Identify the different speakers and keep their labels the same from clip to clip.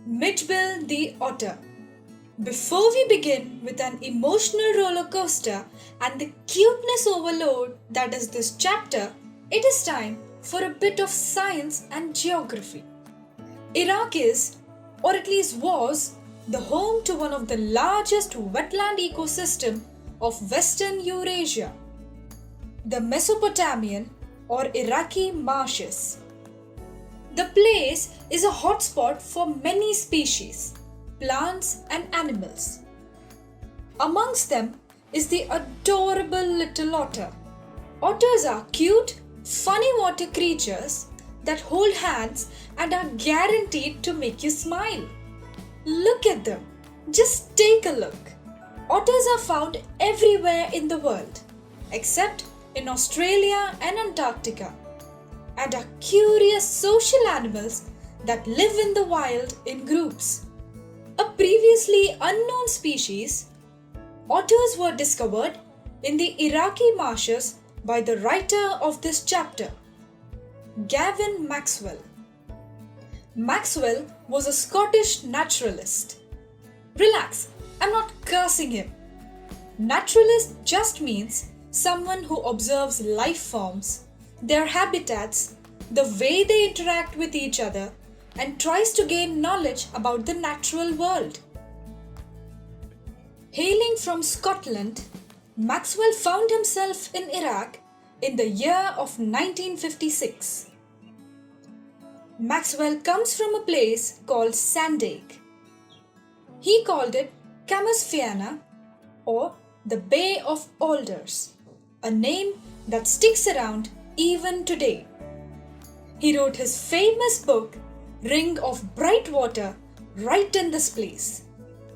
Speaker 1: Mijbil the Otter. Before we begin with an emotional roller coaster and the cuteness overload that is this chapter, it is time for a bit of science and geography. Iraq is, or at least was, the home to one of the largest wetland ecosystem of Western Eurasia, the Mesopotamian or Iraqi marshes. The place is a hotspot for many species, plants and animals. Amongst them is the adorable little otter. Otters are cute, funny water creatures that hold hands and are guaranteed to make you smile. Look at them. Just take a look. Otters are found everywhere in the world, except in Australia and Antarctica, and are curious social animals that live in the wild in groups. A previously unknown species, otters were discovered in the Iraqi marshes by the writer of this chapter, Gavin Maxwell. Maxwell was a Scottish naturalist. Relax, I'm not cursing him. Naturalist just means someone who observes life forms, their habitats, the way they interact with each other, and tries to gain knowledge about the natural world. Hailing from Scotland, Maxwell found himself in Iraq in the year of 1956. Maxwell comes from a place called Sandaig. He called it Camusfiana, or the Bay of Alders, a name that sticks around even today. He wrote his famous book, Ring of Bright Water, right in this place.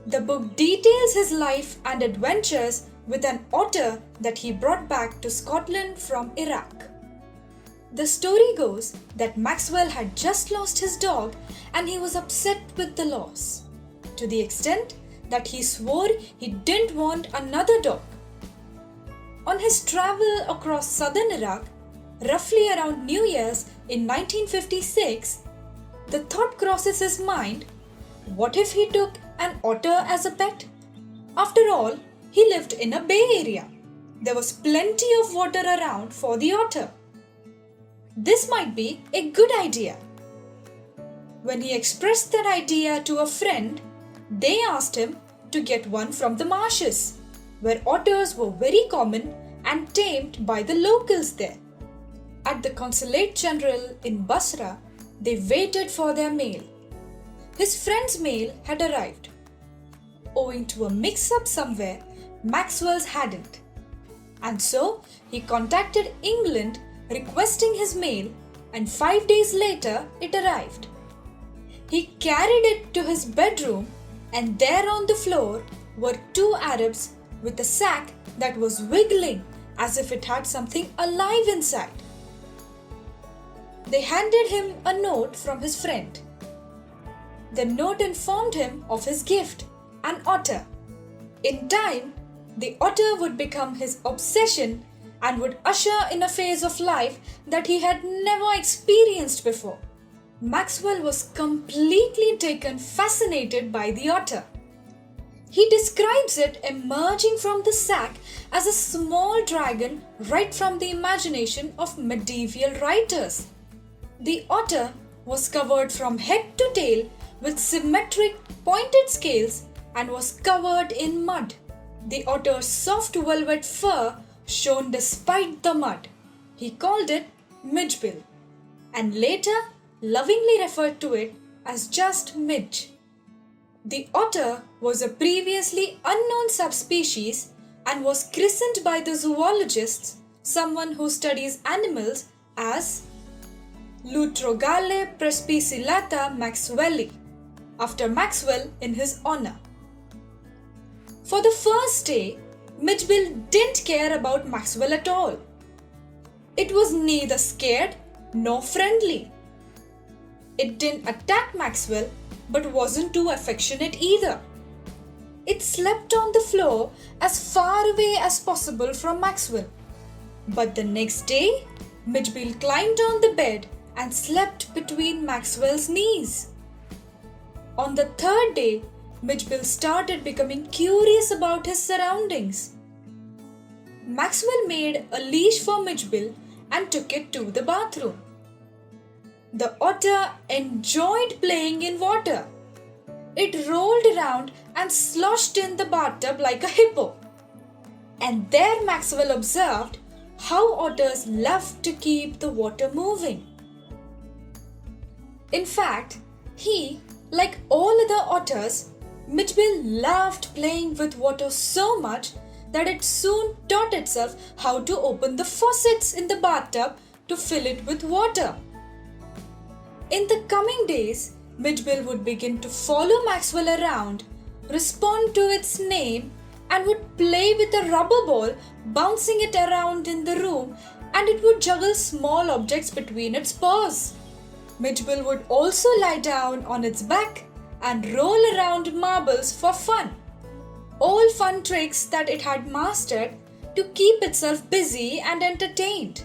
Speaker 1: The book details his life and adventures with an otter that he brought back to Scotland from Iraq. The story goes that Maxwell had just lost his dog and he was upset with the loss, to the extent that he swore he didn't want another dog. On his travel across southern Iraq, roughly around New Year's in 1956, the thought crosses his mind, what if he took an otter as a pet? After all, he lived in a bay area. There was plenty of water around for the otter. This might be a good idea. When he expressed that idea to a friend, they asked him to get one from the marshes, where otters were very common and tamed by the locals there. At the Consulate General in Basra, they waited for their mail. His friend's mail had arrived. Owing to a mix-up somewhere, Maxwell's hadn't. And so he contacted England requesting his mail, and 5 days later it arrived. He carried it to his bedroom, and there on the floor were two Arabs with a sack that was wiggling as if it had something alive inside. They handed him a note from his friend. The note informed him of his gift, an otter. In time, the otter would become his obsession and would usher in a phase of life that he had never experienced before. Maxwell was completely fascinated by the otter. He describes it emerging from the sack as a small dragon right from the imagination of medieval writers. The otter was covered from head to tail with symmetric pointed scales and was covered in mud. The otter's soft velvet fur shone despite the mud. He called it Mijbil, and later lovingly referred to it as just Midge. The otter was a previously unknown subspecies and was christened by the zoologists, someone who studies animals, as Lutrogale prespicillata maxwelli, after Maxwell in his honor. For the first day, Mijbil didn't care about Maxwell at all. It was neither scared nor friendly. It didn't attack Maxwell but wasn't too affectionate either. It slept on the floor as far away as possible from Maxwell. But the next day, Mijbil climbed on the bed and slept between Maxwell's knees. On the third day, Mijbil started becoming curious about his surroundings. Maxwell made a leash for Mijbil and took it to the bathroom. The otter enjoyed playing in water. It rolled around and sloshed in the bathtub like a hippo. And there Maxwell observed how otters love to keep the water moving. In fact, he, like all other otters, Mijbil loved playing with water so much that it soon taught itself how to open the faucets in the bathtub to fill it with water. In the coming days, Mijbil would begin to follow Maxwell around, respond to its name, and would play with a rubber ball, bouncing it around in the room, and it would juggle small objects between its paws. Mijbil would also lie down on its back and roll around marbles for fun. All fun tricks that it had mastered to keep itself busy and entertained.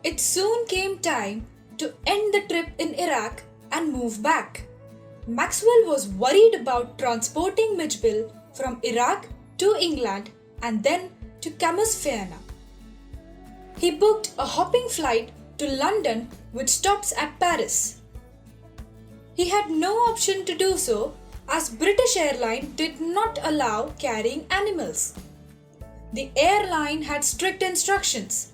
Speaker 1: It soon came time to end the trip in Iraq and move back. Maxwell was worried about transporting Mijbil from Iraq to England and then to Camus-Fiana. He booked a hopping flight to London which stops at Paris. He had no option to do so as British Airline did not allow carrying animals. The airline had strict instructions.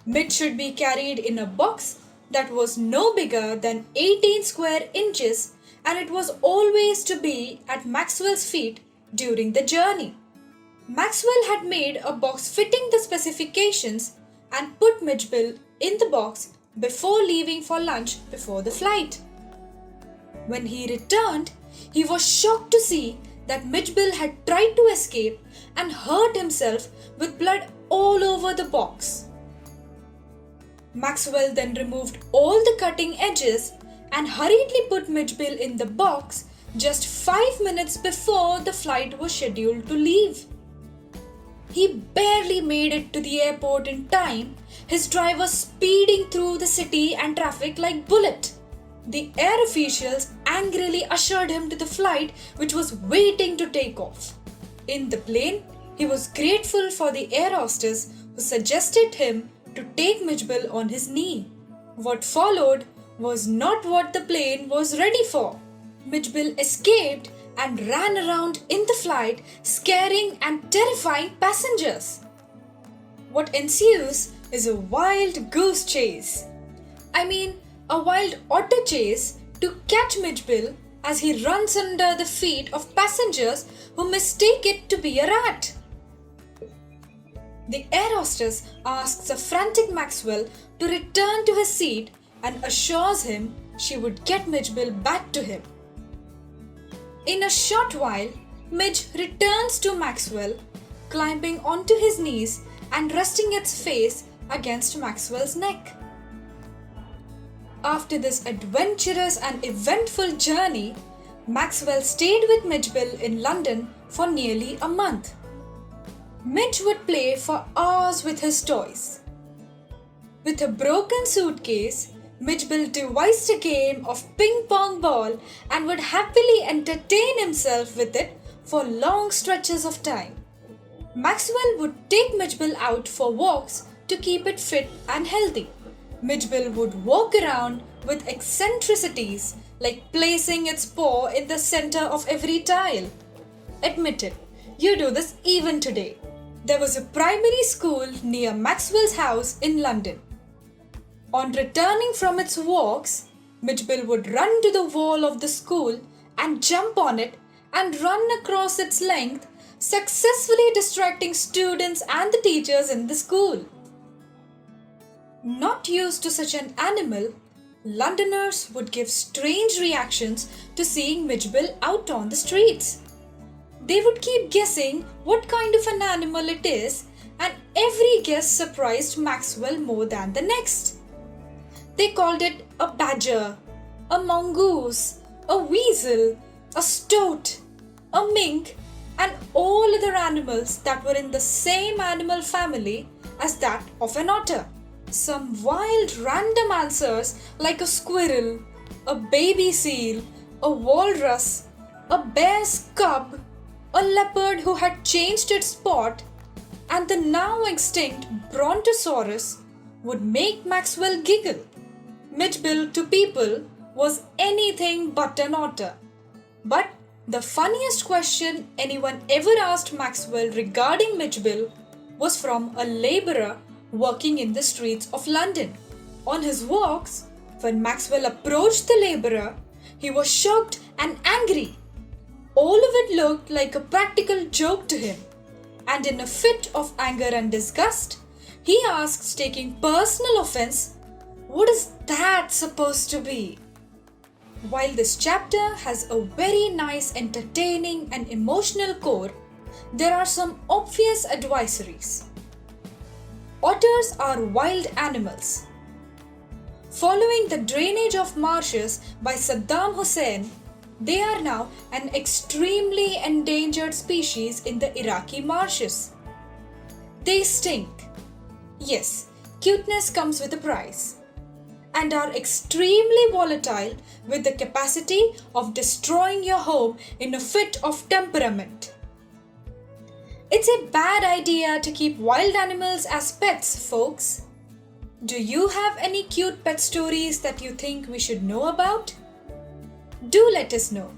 Speaker 1: Midge should be carried in a box that was no bigger than 18 square inches, and it was always to be at Maxwell's feet during the journey. Maxwell had made a box fitting the specifications and put Mijbil in the box before leaving for lunch before the flight. When he returned, he was shocked to see that Mijbil had tried to escape and hurt himself with blood all over the box. Maxwell then removed all the cutting edges and hurriedly put Mijbil in the box just 5 minutes before the flight was scheduled to leave. He barely made it to the airport in time, his driver speeding through the city and traffic like bullet. The air officials angrily ushered him to the flight which was waiting to take off. In the plane, he was grateful for the air hostess who suggested him to take Mijbil on his knee. What followed was not what the plane was ready for. Mijbil escaped and ran around in the flight, scaring and terrifying passengers. What ensues is a wild goose chase. A wild otter chase to catch Mijbil as he runs under the feet of passengers who mistake it to be a rat. The air hostess asks a frantic Maxwell to return to his seat and assures him she would get Mijbil back to him. In a short while, Midge returns to Maxwell, climbing onto his knees and resting its face against Maxwell's neck. After this adventurous and eventful journey, Maxwell stayed with Mijbil in London for nearly a month. Midge would play for hours with his toys. With a broken suitcase, Mijbil devised a game of ping-pong ball and would happily entertain himself with it for long stretches of time. Maxwell would take Mijbil out for walks to keep it fit and healthy. Mijbil would walk around with eccentricities like placing its paw in the center of every tile. Admit it, you do this even today. There was a primary school near Maxwell's house in London. On returning from its walks, Mijbil would run to the wall of the school and jump on it and run across its length, successfully distracting students and the teachers in the school. Not used to such an animal, Londoners would give strange reactions to seeing Mijbil out on the streets. They would keep guessing what kind of an animal it is, and every guess surprised Maxwell more than the next. They called it a badger, a mongoose, a weasel, a stoat, a mink, and all other animals that were in the same animal family as that of an otter. Some wild random answers like a squirrel, a baby seal, a walrus, a bear's cub, a leopard who had changed its spot, and the now extinct brontosaurus would make Maxwell giggle. Mijbil to people was anything but an otter. But the funniest question anyone ever asked Maxwell regarding Mijbil was from a labourer working in the streets of London. On his walks, when Maxwell approached the labourer, he was shocked and angry. All of it looked like a practical joke to him, and in a fit of anger and disgust, he asked, taking personal offence, "What is that supposed to be?" While this chapter has a very nice, entertaining and emotional core, there are some obvious advisories. Otters are wild animals. Following the drainage of marshes by Saddam Hussein, they are now an extremely endangered species in the Iraqi marshes. They stink. Yes, cuteness comes with a price. And are extremely volatile with the capacity of destroying your home in a fit of temperament. It's a bad idea to keep wild animals as pets, folks. Do you have any cute pet stories that you think we should know about? Do let us know.